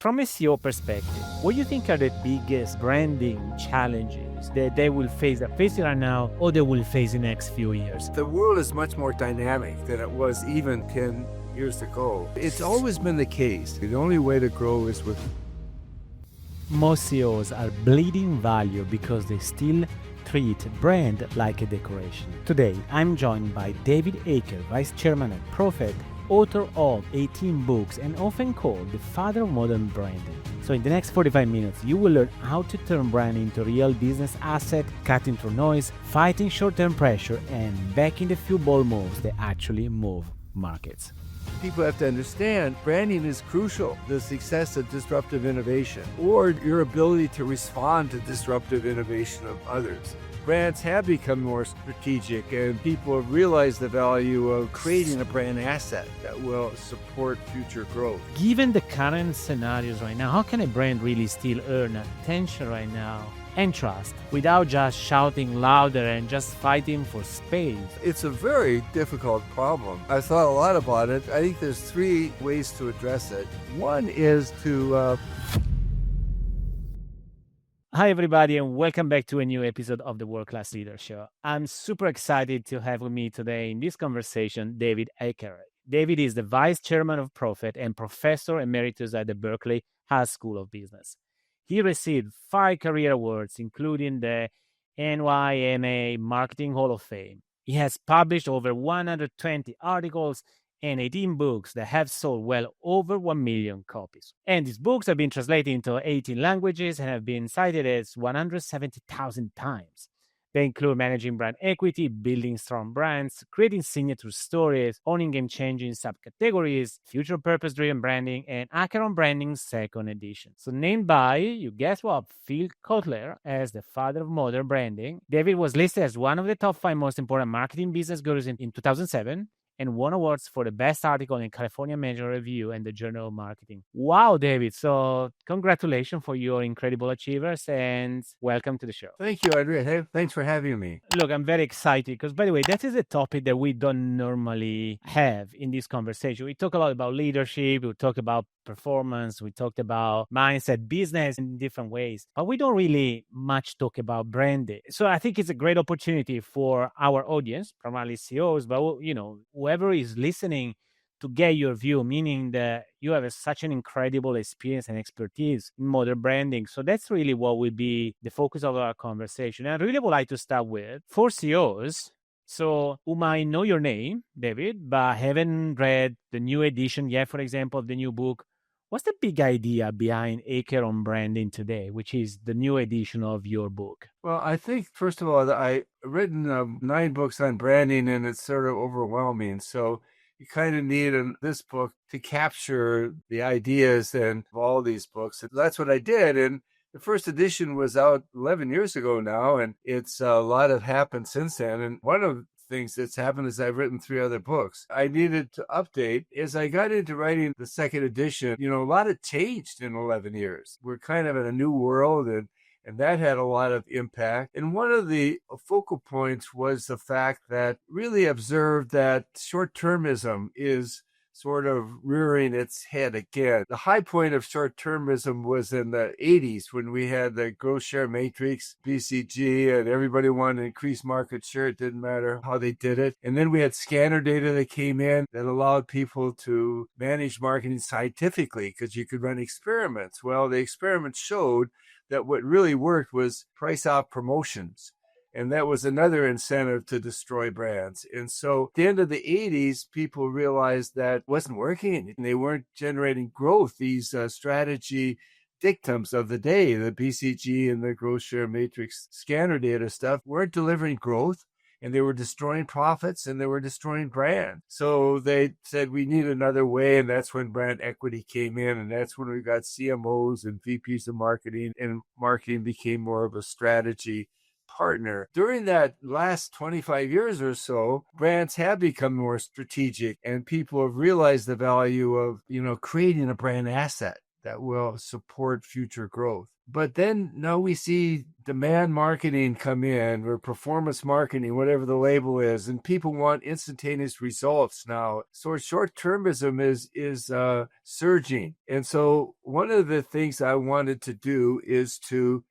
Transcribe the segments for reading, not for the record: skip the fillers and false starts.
From a CEO perspective, what do you think are the biggest branding challenges that they will face, that facing right now, or they will face in the next few years? The world is much more dynamic than it was even 10 years ago. It's always been the case. The only way to grow is with. Most CEOs are bleeding value because they still treat brand like a decoration. Today, I'm joined by David Aaker, Vice Chairman at Profit, author of 18 books and often called the father of modern branding. So in the next 45 minutes, you will learn how to turn brand into a real business asset, cutting through noise, fighting short-term pressure, and backing the few bold moves that actually move markets. People have to understand branding is crucial. The success of disruptive innovation or your ability to respond to disruptive innovation of others. Brands have become more strategic and people have realized the value of creating a brand asset that will support future growth. Given the current scenarios right now, how can a brand really still earn attention right now and trust without just shouting louder and just fighting for space? It's a very difficult problem. I thought a lot about it. I think there's three ways to address it. One is to Hi, everybody, and welcome back to a new episode of the World Class Leader Show. I'm super excited to have with me today in this conversation David Aaker. David is the Vice Chairman of Profit and Professor Emeritus at the Berkeley Haas School of Business. He received 5 career awards, including the NYMA Marketing Hall of Fame. He has published over 120 articles and 18 books that have sold well over 1 million copies. And these books have been translated into 18 languages and have been cited as 170,000 times. They include managing brand equity, building strong brands, creating signature stories, owning game-changing subcategories, future purpose-driven branding, and Aaker on Branding's second edition. So named by, you guess what, Phil Kotler as the father of modern branding, David was listed as one of the top 5 most important marketing business gurus in 2007, and won awards for the best article in California Major Review and the Journal of Marketing. Wow, David. So congratulations for your incredible achievers and welcome to the show. Thank you, Andrea. Hey, thanks for having me. Look, I'm very excited because, by the way, that is a topic that we don't normally have in this conversation. We talk a lot about leadership, we talk about performance, we talked about mindset, business in different ways, but we don't really much talk about branding. So I think it's a great opportunity for our audience, primarily CEOs, but whoever is listening, to get your view, meaning that you have such an incredible experience and expertise in modern branding. So that's really what will be the focus of our conversation. And I really would like to start with, for CEOs, so who might know your name, David, but haven't read the new edition yet, for example, of the new book. What's the big idea behind Aaker on Branding today, which is the new edition of your book? Well, I think, first of all, that I've written 9 books on branding and it's sort of overwhelming. So you kind of need this book to capture the ideas and all these books. And that's what I did. And the first edition was out 11 years ago now, and it's a lot have happened since then. And one of the things that's happened is I've written 3 other books. I needed to update. As I got into writing the second edition, a lot had changed in 11 years. We're kind of in a new world, and that had a lot of impact. And one of the focal points was the fact that really observed that short-termism is sort of rearing its head again. The high point of short-termism was in the 80s when we had the growth share matrix, BCG, and everybody wanted to increase market share. It didn't matter how they did it. And then we had scanner data that came in that allowed people to manage marketing scientifically because you could run experiments. Well, the experiments showed that what really worked was price off promotions. And that was another incentive to destroy brands. And so at the end of the 80s, people realized that wasn't working. And they weren't generating growth. These strategy dictums of the day, the BCG and the growth share matrix scanner data stuff, weren't delivering growth. And they were destroying profits and they were destroying brand. So they said, we need another way. And that's when brand equity came in. And that's when we got CMOs and VPs of marketing, and marketing became more of a strategy partner. During that last 25 years or so, brands have become more strategic and people have realized the value of, creating a brand asset that will support future growth. But then now we see demand marketing come in, or performance marketing, whatever the label is, and people want instantaneous results now. So short termism is surging. And so one of the things I wanted to do is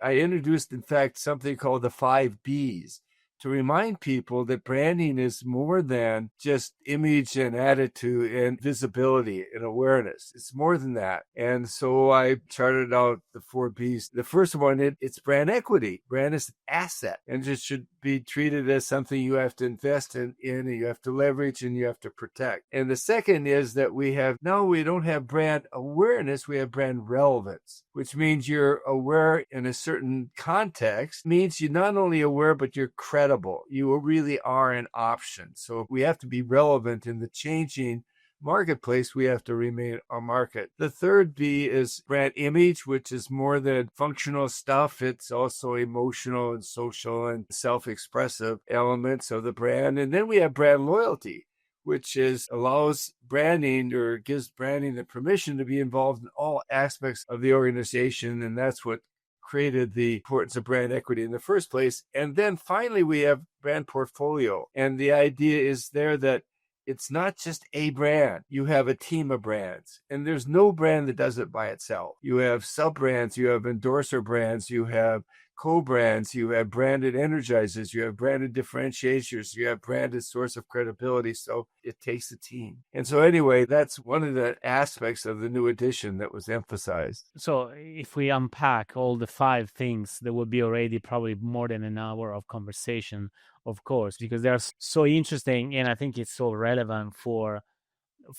I introduced, in fact, something called the 5 Bs, to remind people that branding is more than just image and attitude and visibility and awareness. It's more than that. And so I charted out the 4 Bs. The first one, it's brand equity. Brand is an asset, and it should be treated as something you have to invest in, and you have to leverage, and you have to protect. And the second is that we don't have brand awareness, we have brand relevance, which means you're aware in a certain context, means you're not only aware, but you're credible. You really are an option. So we have to be relevant in the changing marketplace. We have to remain a market. The third B is brand image, which is more than functional stuff. It's also emotional and social and self-expressive elements of the brand. And then we have brand loyalty, which allows branding, or gives branding the permission to be involved in all aspects of the organization. And that's what created the importance of brand equity in the first place. And then finally, we have brand portfolio. And the idea is there that it's not just a brand. You have a team of brands, and there's no brand that does it by itself. You have sub-brands, you have endorser brands, you have co-brands, you have branded energizers, you have branded differentiators, you have branded source of credibility. So it takes a team. And so anyway, that's one of the aspects of the new edition that was emphasized. So if we unpack all the 5 things, there will be already probably more than an hour of conversation, of course, because they're so interesting, and I think it's so relevant for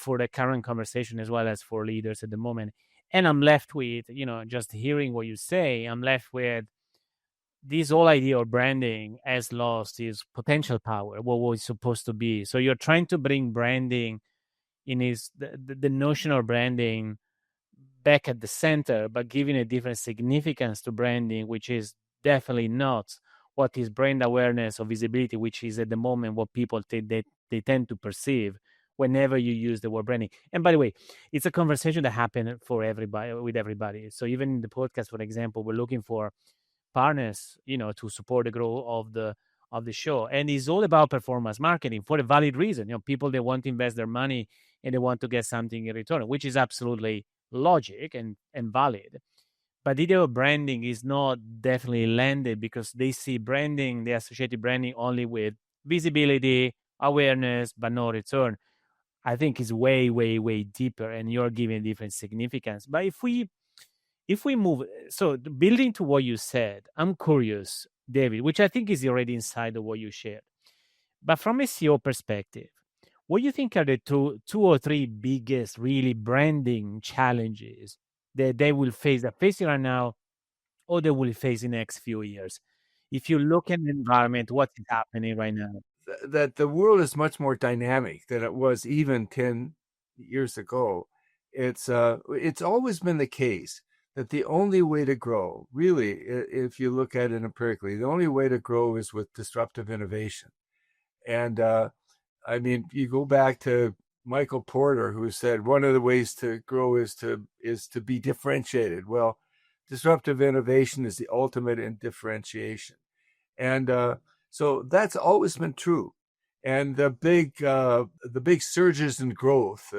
the current conversation as well as for leaders at the moment. And I'm left with, just hearing what you say, I'm left with this whole idea of branding has lost its potential power, what was supposed to be. So you're trying to bring branding the notion of branding back at the center, but giving a different significance to branding, which is definitely not what is brand awareness or visibility, which is at the moment what people they tend to perceive whenever you use the word branding. And by the way, it's a conversation that happens for everybody, with everybody. So even in the podcast, for example, we're looking for partners, to support the growth of the show. And it's all about performance marketing for a valid reason. People, they want to invest their money and they want to get something in return, which is absolutely logic and valid. But the idea of branding is not definitely landed because they see branding, they associate branding only with visibility, awareness, but no return. I think is way, way, way deeper, and you're giving different significance. But if we move, so building to what you said, I'm curious, David, which I think is already inside of what you shared. But from a CEO perspective, what do you think are the two or three biggest really branding challenges that they will face, that facing right now, or they will face in the next few years? If you look at the environment, what is happening right now? That the world is much more dynamic than it was even 10 years ago. It's always been the case that the only way to grow, really, if you look at it empirically, the only way to grow is with disruptive innovation. And I mean, you go back to Michael Porter, who said one of the ways to grow is to be differentiated. Well, disruptive innovation is the ultimate in differentiation. And so that's always been true. And the big surges in growth,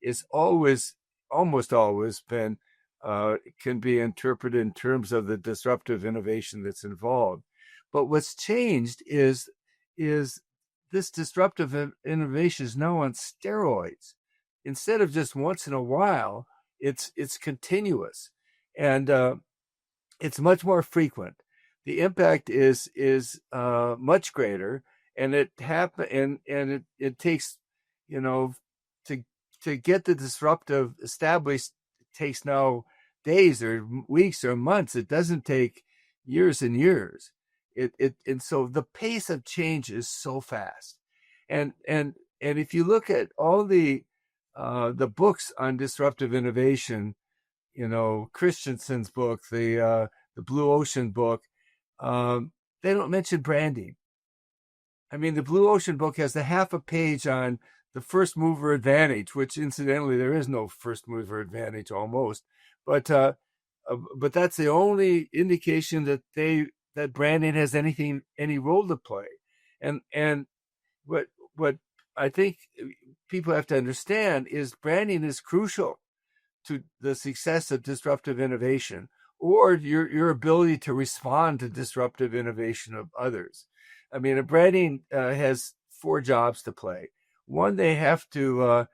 is almost always been, can be interpreted in terms of the disruptive innovation that's involved. But what's changed is this disruptive innovation is now on steroids. Instead of just once in a while, it's continuous, and it's much more frequent. The impact is much greater, and it takes, to get the disruptive established, it takes now days or weeks or months. It doesn't take years and years. And so the pace of change is so fast, and if you look at all the books on disruptive innovation, Christensen's book, the Blue Ocean book, they don't mention branding. I mean, the Blue Ocean book has a half a page on the first mover advantage, which incidentally, there is no first mover advantage almost, but But that's the only indication that that branding has any role to play. And what what I think people have to understand is branding is crucial to the success of disruptive innovation, or your ability to respond to disruptive innovation of others. I mean, a branding has four jobs to play. One, they have to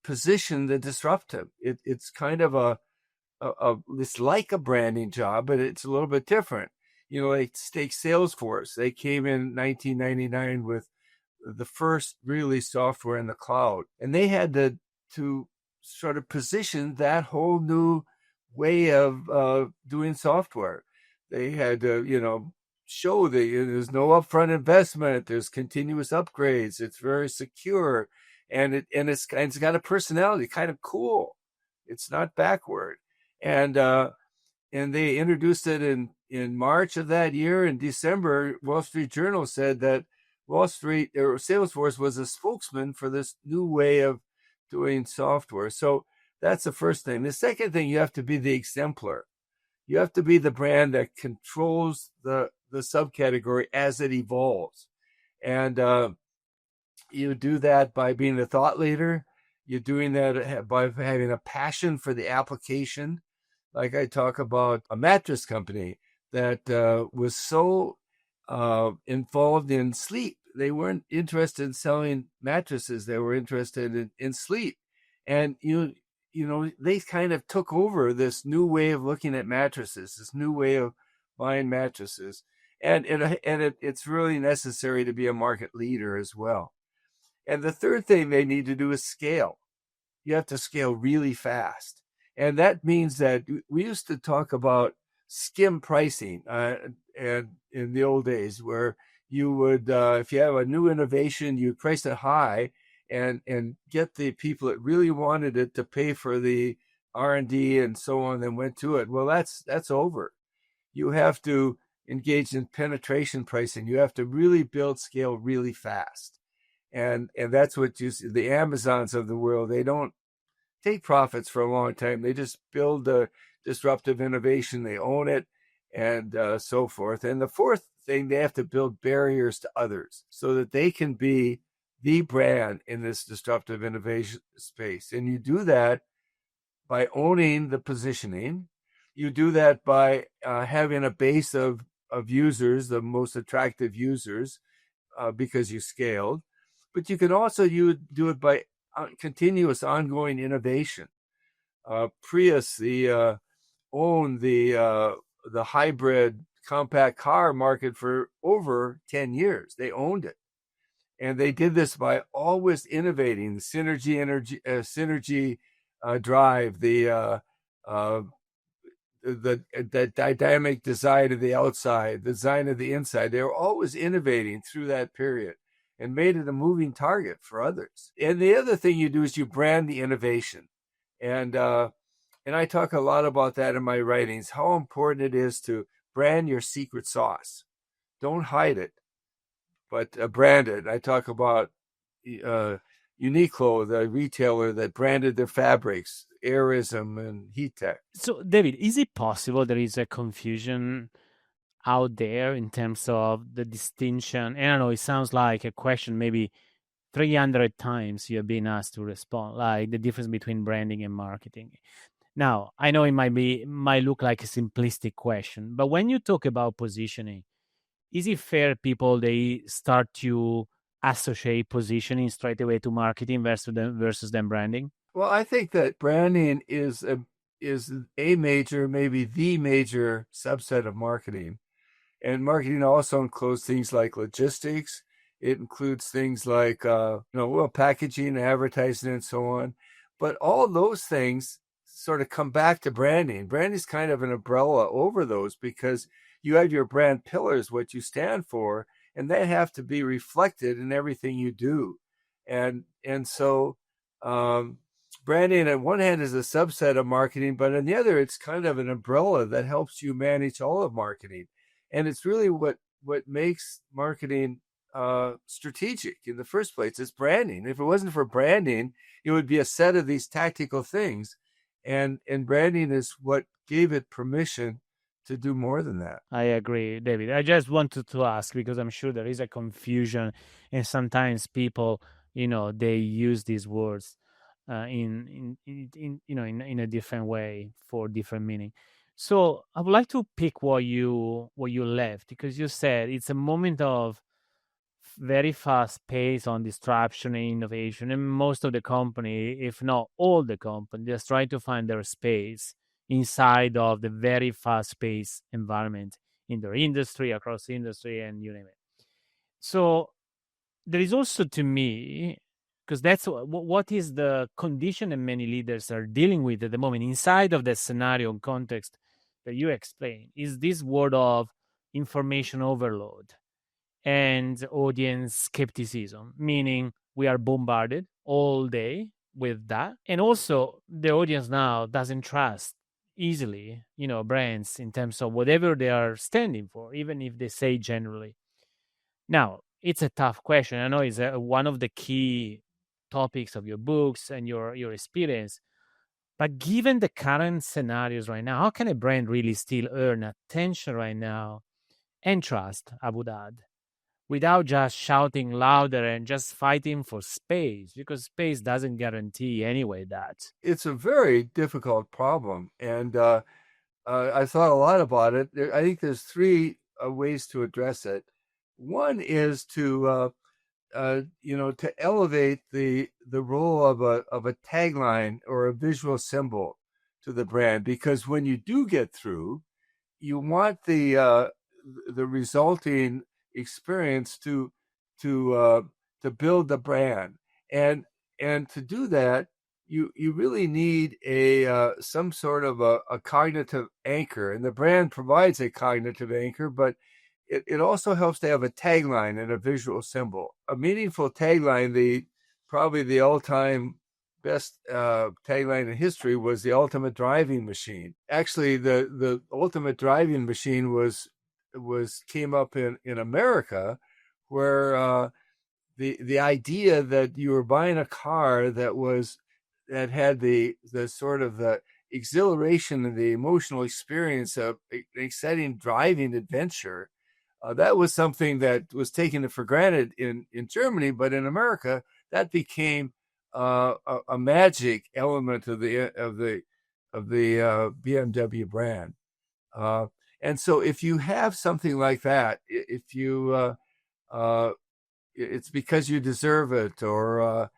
position the disruptive. It's kind of it's like a branding job, but it's a little bit different. Like take Salesforce. They came in 1999 with the first really software in the cloud, and they had to sort of position that whole new way of doing software. They had to, show that there's no upfront investment. There's continuous upgrades. It's very secure, and it's got a personality, kind of cool. It's not backward, and and they introduced it in March of that year. In December, Wall Street Journal said that Wall Street or Salesforce was a spokesman for this new way of doing software. So that's the first thing. The second thing, you have to be the exemplar. You have to be the brand that controls the subcategory as it evolves. And you do that by being a thought leader. You're doing that by having a passion for the application. Like I talk about a mattress company that was so involved in sleep. They weren't interested in selling mattresses. They were interested in sleep. And they kind of took over this new way of looking at mattresses, this new way of buying mattresses. And it's really necessary to be a market leader as well. And the third thing they need to do is scale. You have to scale really fast. And that means that we used to talk about skim pricing and in the old days, where you would, if you have a new innovation, you price it high and get the people that really wanted it to pay for the R&D and so on, and went to it. Well, that's over. You have to engage in penetration pricing. You have to really build scale really fast. And that's what you see. The Amazons of the world, they don't take profits for a long time. They just build a disruptive innovation. They own it, and so forth. And the fourth thing, they have to build barriers to others so that they can be the brand in this disruptive innovation space. And you do that by owning the positioning. You do that by having a base of users, the most attractive users, because you scaled. But you can also do it by continuous ongoing innovation. Prius, owned the hybrid compact car market for over 10 years. They owned it. And they did this by always innovating the synergy drive, the dynamic design of the outside, the design of the inside. They were always innovating through that period and made it a moving target for others. And the other thing you do is you brand the innovation. And I talk a lot about that in my writings, how important it is to brand your secret sauce. Don't hide it, but brand it. I talk about Uniqlo, the retailer that branded their fabrics, Airism and Heat Tech. So, David, is it possible there is a confusion out there in terms of the distinction? And I don't know, it sounds like a question maybe 300 times you have been asked to respond, like the difference between branding and marketing. Now, I know it might look like a simplistic question, but when you talk about positioning, is it fair people they start to associate positioning straight away to marketing versus them branding? Well, I think that branding is a major, maybe the major subset of marketing. And marketing also includes things like logistics. It includes things like, packaging, advertising, and so on. But all those things sort of come back to branding. Branding is kind of an umbrella over those, because you have your brand pillars, what you stand for, and they have to be reflected in everything you do. And so branding on one hand is a subset of marketing, but on the other, it's kind of an umbrella that helps you manage all of marketing. And it's really what makes marketing strategic in the first place. It's branding. If it wasn't for branding, it would be a set of these tactical things. And branding is what gave it permission to do more than that. I agree, David. I just wanted to ask because I'm sure there is a confusion, and sometimes people, they use these words in a different way for different meaning. So I would like to pick what you left, because you said it's a moment of very fast pace on disruption and innovation, and most of the company, if not all the company, just try to find their space inside of the very fast paced environment in their industry, across the industry, and you name it. So there is also, to me, because that's what is the condition that many leaders are dealing with at the moment inside of the scenario and context that you explain, is this word of information overload and audience skepticism, meaning we are bombarded all day with that. And also, the audience now doesn't trust easily, brands in terms of whatever they are standing for, even if they say generally. Now, it's a tough question. I know it's one of the key topics of your books and your experience. But given the current scenarios right now, how can a brand really still earn attention right now and trust, I would add, without just shouting louder and just fighting for space, because space doesn't guarantee anyway that. It's a very difficult problem, and I thought a lot about it. I think there's three ways to address it. One is to elevate the role of a tagline or a visual symbol to the brand, because when you do get through, you want the resulting experience to build the brand, and to do that, you really need a some sort of a cognitive anchor, and the brand provides a cognitive anchor, but it also helps to have a tagline and a visual symbol. A meaningful tagline, probably the all-time best tagline in history was the ultimate driving machine. Actually, the ultimate driving machine came up in America, where the idea that you were buying a car that had the sort of the exhilaration and the emotional experience of an exciting driving adventure. That was something that was taken for granted in Germany, but in America, that became a magic element of the BMW brand. And so, if you have something like that, if you it's because you deserve it, or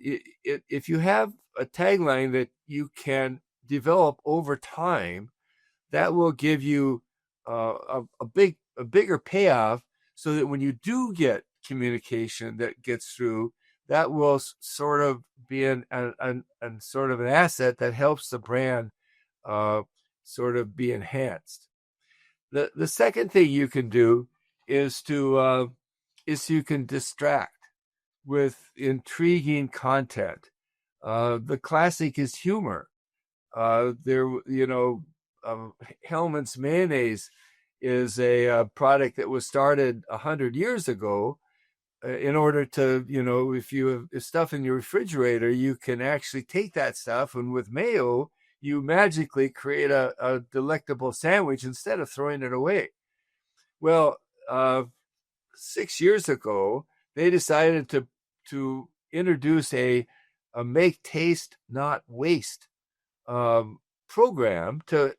if you have a tagline that you can develop over time, that will give you a bigger payoff, so that when you do get communication that gets through, that will sort of be an sort of an asset that helps the brand uh, sort of be enhanced. The second thing you can do is you can distract with intriguing content. The classic is humor. There, Hellman's mayonnaise is a product that was started 100 years ago, in order to, if you have stuff in your refrigerator, you can actually take that stuff, and with mayo, you magically create a delectable sandwich instead of throwing it away. Well, 6 years ago, they decided to introduce a make taste not waste program to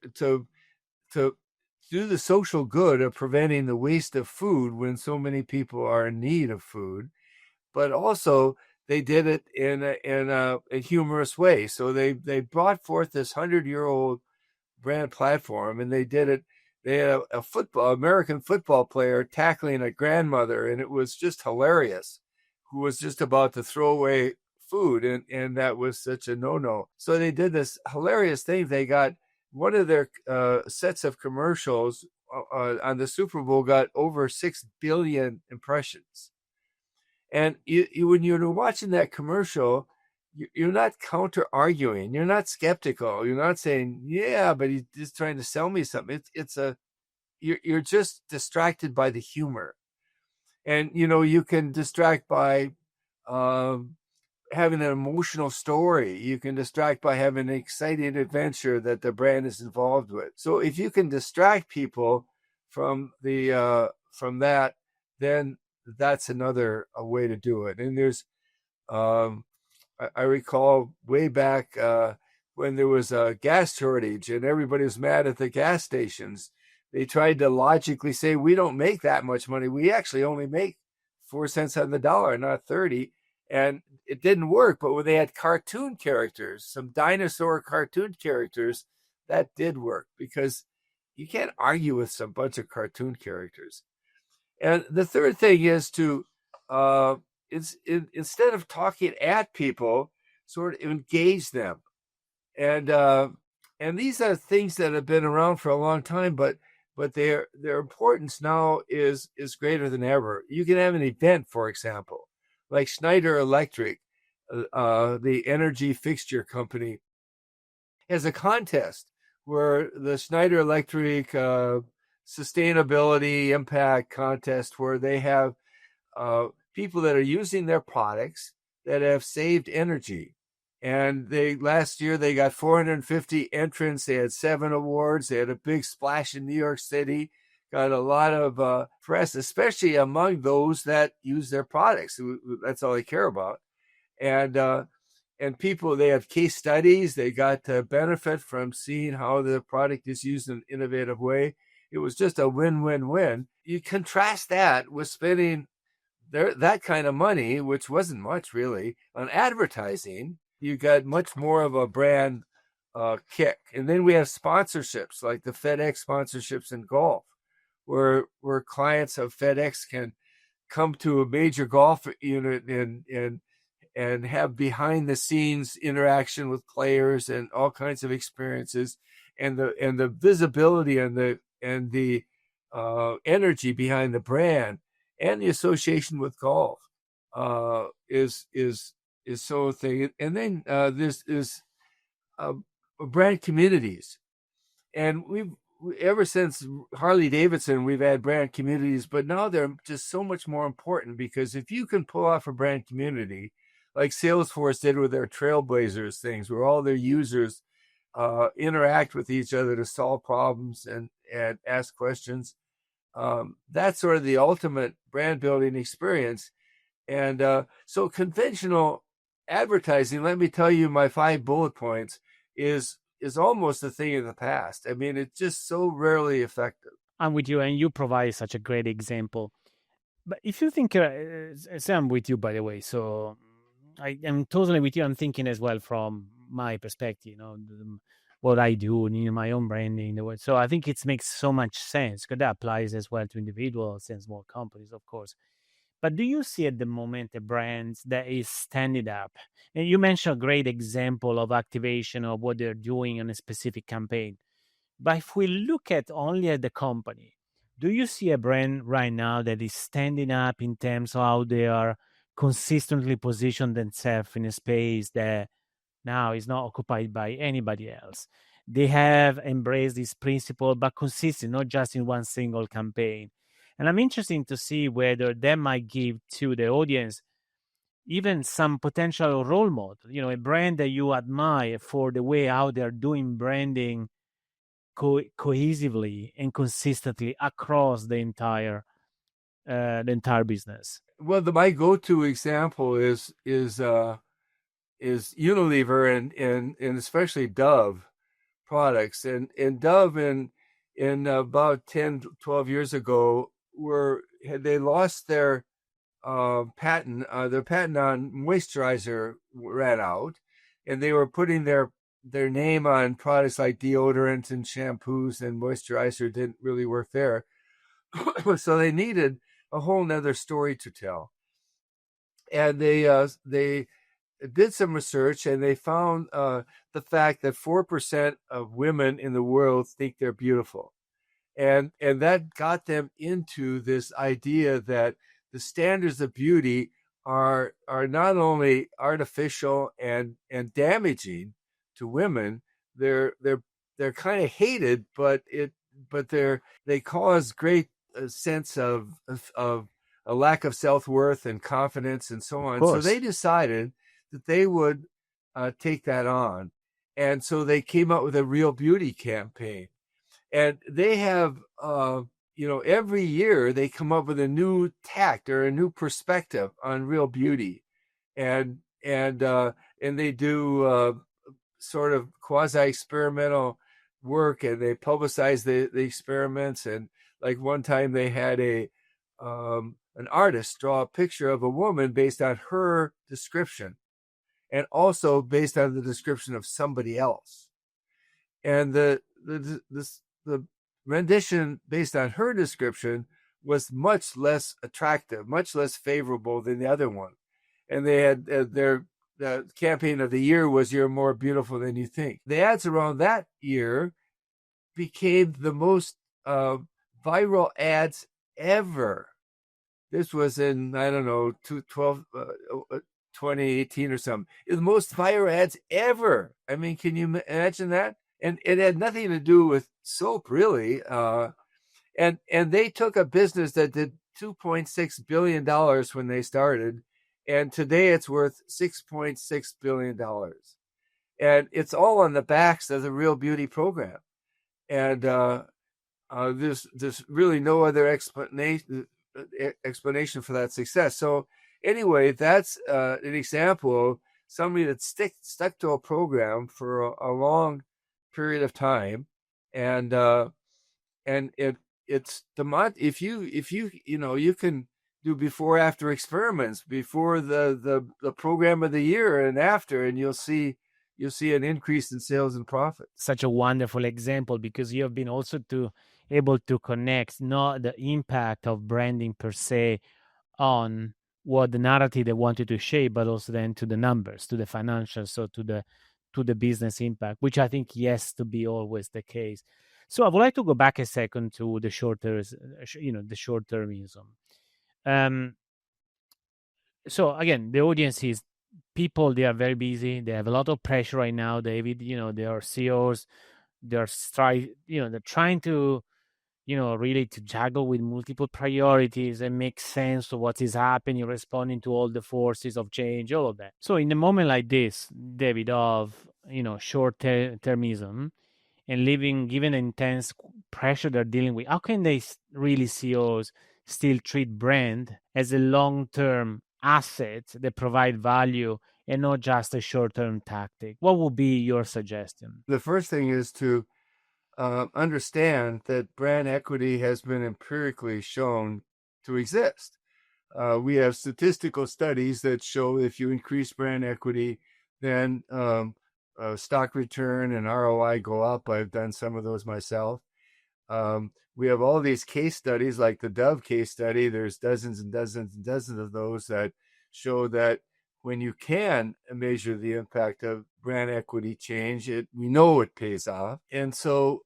do the social good of preventing the waste of food when so many people are in need of food. But also, they did it in a humorous way. So they brought forth this 100-year-old brand platform, and they did it. They had a American football player tackling a grandmother, and it was just hilarious, who was just about to throw away food, and that was such a no-no. So they did this hilarious thing. They got one of their sets of commercials on the Super Bowl got over 6 billion impressions. And when you're watching that commercial, you're not counter arguing. You're not skeptical. You're not saying, "Yeah, but he's just trying to sell me something." You're just distracted by the humor, and you can distract by um, having an emotional story. You can distract by having an exciting adventure that the brand is involved with. So if you can distract people from from that, then that's another way to do it. And there's um, I recall way back when there was a gas shortage and everybody was mad at the gas stations. They tried to logically say, we don't make that much money. We actually only make 4 cents on the dollar, not 30. And it didn't work. But when they had cartoon characters, some dinosaur cartoon characters, that did work, because you can't argue with some bunch of cartoon characters. And the third thing is to uh, instead of talking at people, sort of engage them. And and these are things that have been around for a long time, but their importance now is greater than ever. You can have an event, for example, like Schneider Electric, the energy fixture company, has a contest where the Schneider Electric sustainability impact contest, where they have people that are using their products that have saved energy. And they last year they got 450 entrants. They had 7 awards. They had a big splash in New York City. Got a lot of press, especially among those that use their products. That's all they care about. And people, they have case studies. They got to benefit from seeing how the product is used in an innovative way. It was just a win-win-win. You contrast that with spending that kind of money, which wasn't much really, on advertising. You got much more of a brand kick. And then we have sponsorships, like the FedEx sponsorships in golf, where clients of FedEx can come to a major golf unit and have behind the scenes interaction with players and all kinds of experiences, and the visibility and the energy behind the brand and the association with golf is so thing. And then this is brand communities, and we've ever since Harley Davidson, we've had brand communities, but now they're just so much more important, because if you can pull off a brand community like Salesforce did with their Trailblazers things, where all their users interact with each other to solve problems and ask questions, that's sort of the ultimate brand building experience. And so conventional advertising, let me tell you, my 5 bullet points is almost a thing of the past. I mean, it's just so rarely effective. I'm with you, and you provide such a great example. But if you think, say I'm with you, by the way, so I am totally with you. I'm thinking as well from my perspective, what I do in my own branding. So I think it makes so much sense, because that applies as well to individuals and small companies, of course. But do you see at the moment a brand that is standing up? And you mentioned a great example of activation of what they're doing on a specific campaign. But if we look at only at the company, do you see a brand right now that is standing up in terms of how they are consistently positioned themselves in a space that now is not occupied by anybody else? They have embraced this principle, but consistent, not just in one single campaign. And I'm interested to see whether that might give to the audience even some potential role model, a brand that you admire for the way how they're doing branding cohesively and consistently across the entire business. Well, my go-to example is Unilever and especially Dove products. And Dove in about 10, 12 years ago had they lost their patent on moisturizer ran out, and they were putting their name on products like deodorants and shampoos, and moisturizer didn't really work there. So they needed a whole nother story to tell. And they did some research, and they found the fact that 4% of women in the world think they're beautiful. And that got them into this idea that the standards of beauty are not only artificial and damaging to women, they're kind of hated, but they cause great sense of a lack of self-worth and confidence and so Of on. So course. they decided that they would take that on. And so they came out with a Real Beauty campaign. And they have, every year they come up with a new tact or a new perspective on real beauty. And they do sort of quasi-experimental work, and they publicize the experiments. And like one time they had an artist draw a picture of a woman based on her description and also based on the description of somebody else. And the rendition based on her description was much less attractive, much less favorable than the other one. And they had the campaign of the year was "You're More Beautiful Than You Think." The ads around that year became the most viral ads ever. This was in, I don't know, 2018 or something. It was the most viral ads ever. I mean, can you imagine that? And it had nothing to do with soap, really. And they took a business that did $2.6 billion when they started, and today it's worth $6.6 billion. And it's all on the backs of the Real Beauty program. And there's really no other explanation for that success. So anyway, that's an example of somebody that stuck to a program for a long period of time, and it's the if you you can do before after experiments before the program of the year and after, and you'll see an increase in sales and profits. Such a wonderful example, because you have been also able to connect not the impact of branding per se on what the narrative they wanted to shape, but also then to the numbers, to the financials, so to the business impact, which I think yes to be always the case. So I would like to go back a second to the the short termism. So again, the audience is people. They are very busy. They have a lot of pressure right now, David. They are CEOs. They're they're trying to really to juggle with multiple priorities and make sense of what is happening, responding to all the forces of change, all of that. So in a moment like this, David, of short-termism and given the intense pressure they're dealing with, how can they really CEOs still treat brand as a long-term asset that provide value and not just a short-term tactic? What would be your suggestion? The first thing is to understand that brand equity has been empirically shown to exist. We have statistical studies that show if you increase brand equity, then stock return and ROI go up. I've done some of those myself. We have all these case studies, like the Dove case study. There's dozens and dozens and dozens of those that show that when you can measure the impact of brand equity change, we know it pays off. And so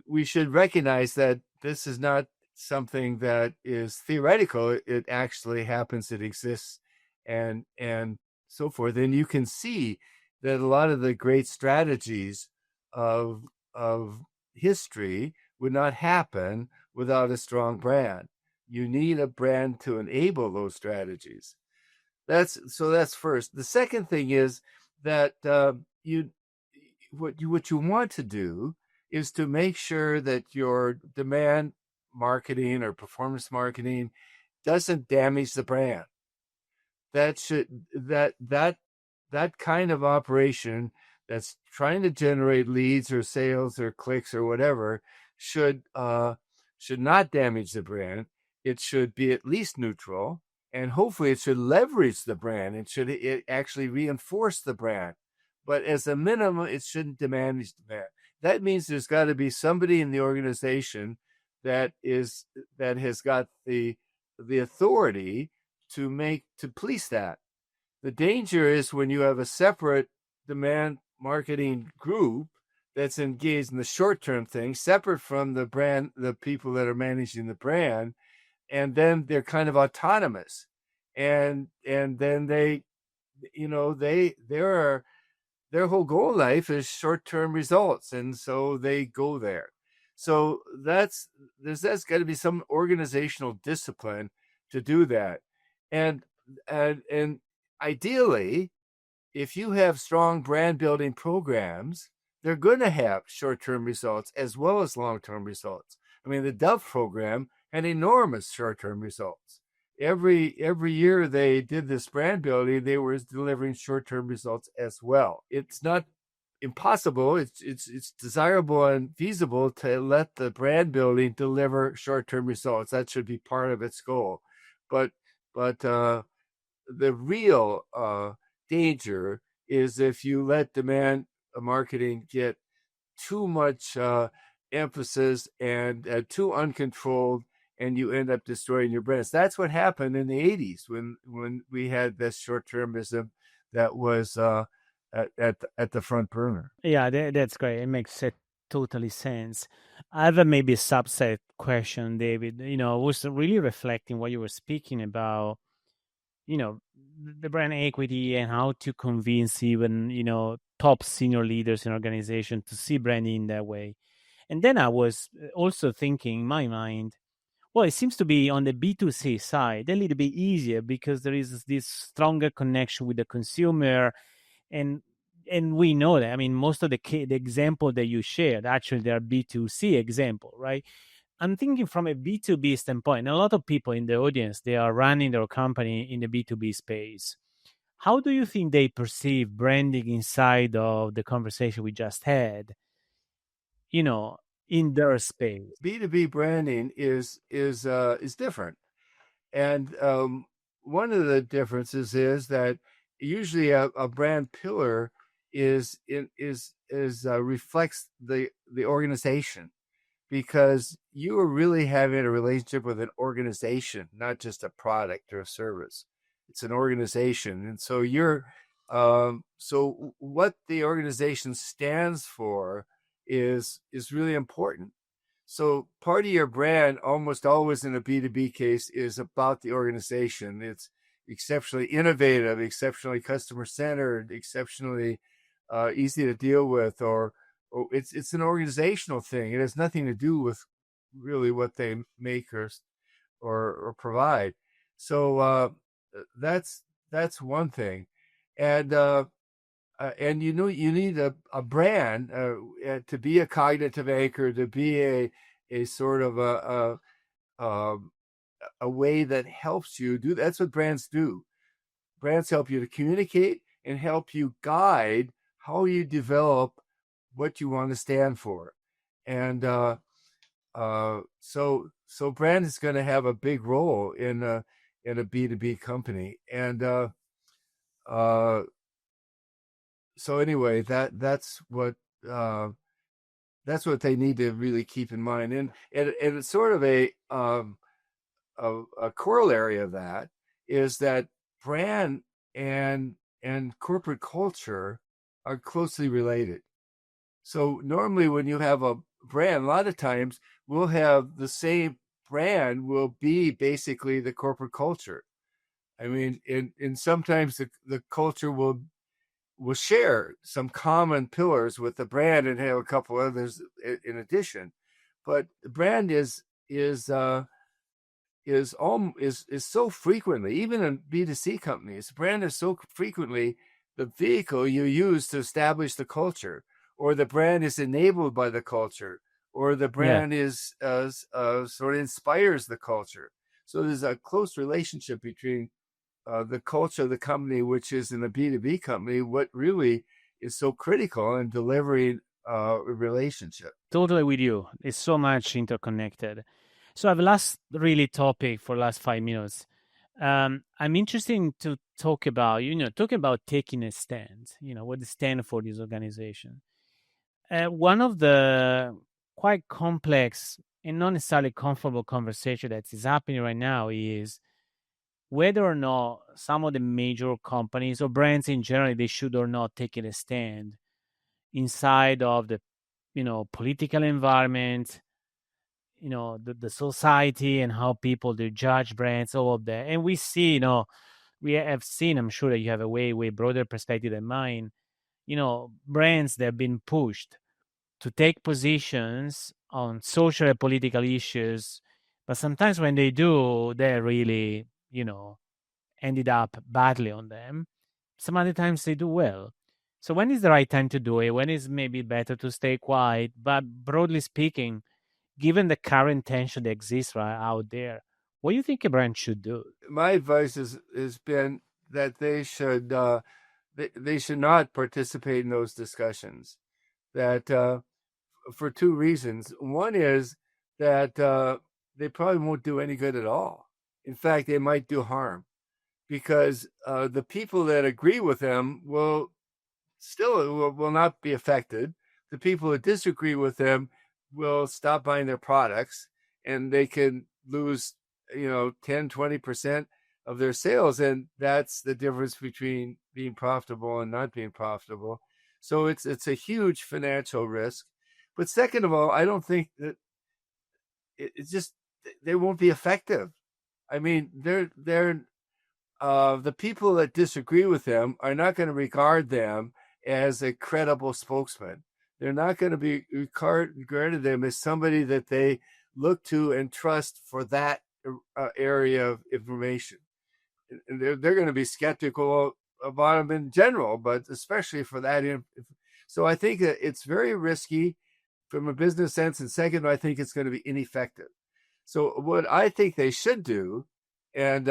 we should recognize that this is not something that is theoretical. It actually happens. It exists, and so forth. And you can see that a lot of the great strategies of history would not happen without a strong brand. You need a brand to enable those strategies. That's first. The second thing is that what you want to do is to make sure that your demand marketing or performance marketing doesn't damage the brand. That kind of operation that's trying to generate leads or sales or clicks or whatever should not damage the brand. It should be at least neutral, and hopefully it should leverage the brand. It actually reinforce the brand. But as a minimum, it shouldn't damage the brand. That means there's got to be somebody in the organization that has got the authority to police that. The danger is when you have a separate demand marketing group that's engaged in the short-term thing, separate from the brand, the people that are managing the brand, and then they're kind of autonomous, and then their whole goal in life is short-term results, and so they go there. So there's got to be some organizational discipline to do that. And and ideally, if you have strong brand building programs, they're going to have short term results as well as long term results. I mean, the Dove program had enormous short term results. Every year they did this brand building, they were delivering short term results as well. It's not impossible. It's desirable and feasible to let the brand building deliver short term results. That should be part of its goal. But but the real danger is if you let demand marketing get too much emphasis and too uncontrolled, and you end up destroying your brands. That's what happened in the 80s when we had this short termism that was at the front burner. Yeah, that's great. It makes totally sense. I have a maybe subset question, David. I was really reflecting what you were speaking about, the brand equity and how to convince even, top senior leaders in organization to see branding that way. And then I was also thinking in my mind, well, it seems to be on the B2C side a little bit easier because there is this stronger connection with the consumer, and we know that. I mean, most of the example that you shared, actually, they are B2C example, right? I'm thinking from a B2B standpoint. A lot of people in the audience, they are running their company in the B2B space. How do you think they perceive branding inside of the conversation we just had, you know, in their space? B2B branding is different. And one of the differences is that usually a brand pillar is reflects the organization, because you are really having a relationship with an organization, not just a product or a service. It's an organization, and so so what the organization stands for is really important. So part of your brand, almost always in a B2B case, is about the organization. It's exceptionally innovative, exceptionally customer centered, exceptionally easy to deal with, or it's an organizational thing. It has nothing to do with really what they make or provide. So that's one thing, and you need a brand to be a cognitive anchor, to be a sort of a way that helps you do. That's what brands do. Brands help you to communicate and help you guide how you develop what you want to stand for. And so brand is going to have a big role in a B2B company. And so anyway, uh, that's what they need to really keep in mind. And it's sort of a corollary of that is that brand and corporate culture are closely related. So normally when you have a brand, a lot of times we'll have the same brand will be basically the corporate culture. I mean, and sometimes the culture will share some common pillars with the brand and have a couple others in addition. But the brand is so frequently, even in B2C companies, brand is so frequently the vehicle you use to establish the culture, or the brand is enabled by the culture, or the Yeah. brand is sort of inspires the culture. So there's a close relationship between the culture of the company, which is in a B2B company, what really is so critical in delivering a relationship. Totally with you. It's so much interconnected. So I have a last really topic for last 5 minutes. I'm interested to talk about taking a stand, what the stand for this organization. One of the quite complex and not necessarily comfortable conversation that is happening right now is whether or not some of the major companies or brands in general, they should or not taking a stand inside of the political environment, the society, and how people do judge brands, all of that. And we see, we have seen, I'm sure that you have a way broader perspective than mine, brands that have been pushed to take positions on social and political issues, but sometimes when they do, they're really, ended up badly on them. Some other times they do well. So when is the right time to do it? When is maybe better to stay quiet? But broadly speaking, given the current tension that exists right out there, what do you think a brand should do? My advice has been that they should not participate in those discussions. That for two reasons. One is that they probably won't do any good at all. In fact, they might do harm because the people that agree with them will not be affected. The people who disagree with them will stop buying their products, and they can lose 10-20% of their sales, and that's the difference between being profitable and not being profitable. So it's a huge financial risk. But second of all, I don't think that it's just they won't be effective. I mean, they're the people that disagree with them are not going to regard them as a credible spokesman. They're not going to be regarded them as somebody that they look to and trust for that area of information. And they're going to be skeptical about them in general, but especially for that. So I think that it's very risky from a business sense. And second, I think it's going to be ineffective. So what I think they should do, and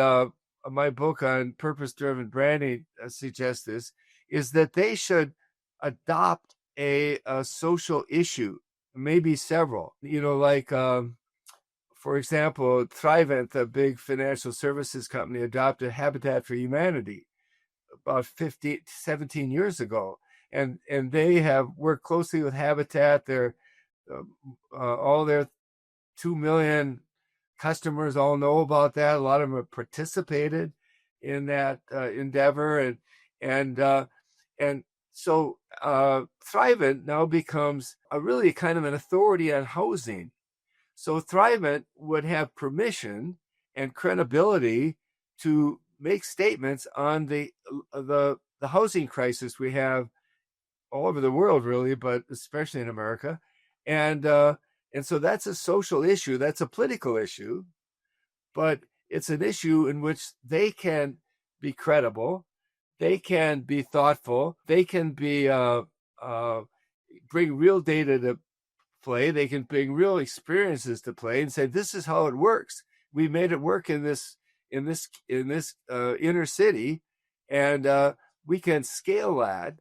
my book on purpose-driven branding suggests this, is that they should adopt a social issue, maybe several. Like for example, Thrivent, a big financial services company, adopted Habitat for Humanity about 17 years ago, and they have worked closely with Habitat. They're all their 2 million customers all know about that. A lot of them have participated in that endeavor, and so Thrivent now becomes a really kind of an authority on housing. So Thrivent would have permission and credibility to make statements on the housing crisis we have all over the world, really, but especially in America, and so that's a social issue. That's a political issue, but it's an issue in which they can be credible, they can be thoughtful, they can be bring real data to play, they can bring real experiences to play, and say this is how it works. We made it work in this inner city, and we can scale that.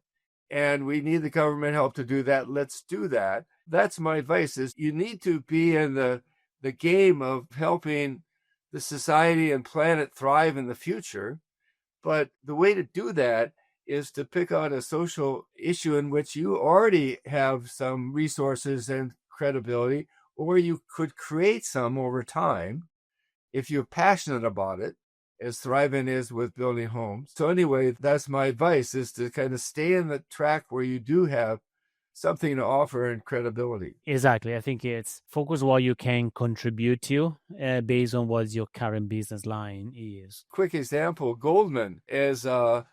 And we need the government help to do that. Let's do that. That's my advice: is you need to be in the game of helping the society and planet thrive in the future. But the way to do that is to pick out a social issue in which you already have some resources and credibility, or you could create some over time if you're passionate about it, as Thrivent is with building homes. So anyway, that's my advice, is to kind of stay in the track where you do have something to offer and credibility. Exactly. I think it's focus what you can contribute to based on what your current business line is. Quick example, Goldman has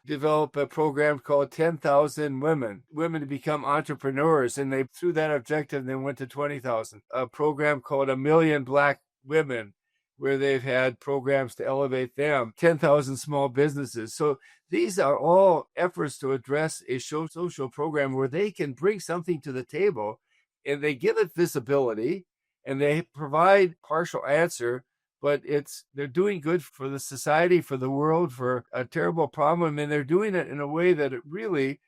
developed a program called 10,000 Women to become entrepreneurs. And they, through that objective, they went to 20,000. A program called A Million Black Women, where they've had programs to elevate them, 10,000 small businesses. So these are all efforts to address a social program where they can bring something to the table, and they give it visibility, and they provide partial answer, but they're doing good for the society, for the world, for a terrible problem, and they're doing it in a way that it really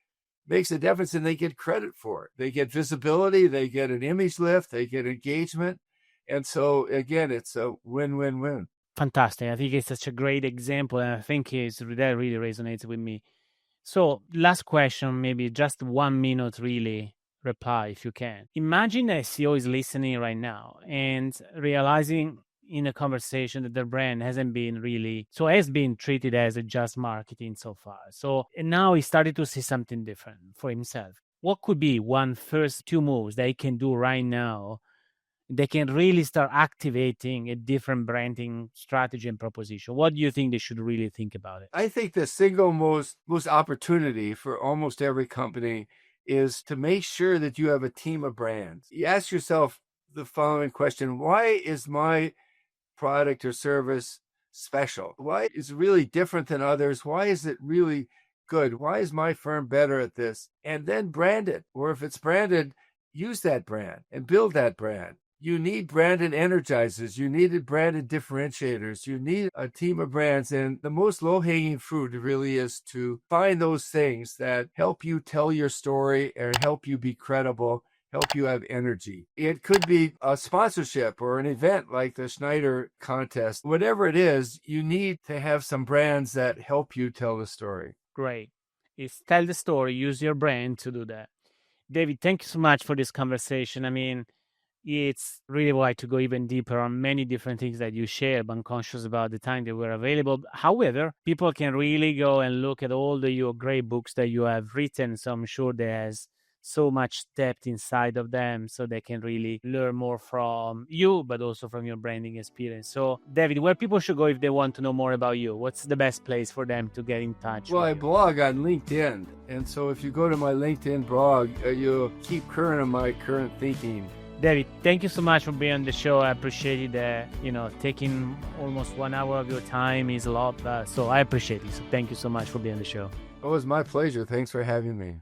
makes a difference, and they get credit for it. They get visibility, they get an image lift, they get engagement. And so, again, it's a win-win-win. Fantastic. I think it's such a great example, and I think that really resonates with me. So, last question, maybe just 1 minute, really reply if you can. Imagine a CEO is listening right now and realizing in a conversation that their brand has been treated as a just marketing so far. So, and now he started to see something different for himself. What could be one first 2 moves that he can do right now? They can really start activating a different branding strategy and proposition. What do you think they should really think about it? I think the single most opportunity for almost every company is to make sure that you have a team of brands. You ask yourself the following question: why is my product or service special? Why is it really different than others? Why is it really good? Why is my firm better at this? And then brand it. Or if it's branded, use that brand and build that brand. You need branded energizers. You need branded differentiators. You need a team of brands. And the most low-hanging fruit really is to find those things that help you tell your story and help you be credible, help you have energy. It could be a sponsorship or an event like the Schneider contest. Whatever it is, you need to have some brands that help you tell the story. Great. It's tell the story, use your brand to do that. David, thank you so much for this conversation. I mean, it's really wide to go even deeper on many different things that you share. I'm conscious about the time that were available. However, people can really go and look at all your great books that you have written. So I'm sure there's so much depth inside of them, so they can really learn more from you, but also from your branding experience. So, David, where people should go if they want to know more about you? What's the best place for them to get in touch? Well, with I you? blog on LinkedIn. And so if you go to my LinkedIn blog, you'll keep current on my current thinking. David, thank you so much for being on the show. I appreciate it. Taking almost 1 hour of your time is a lot. So I appreciate it. So thank you so much for being on the show. It was my pleasure. Thanks for having me.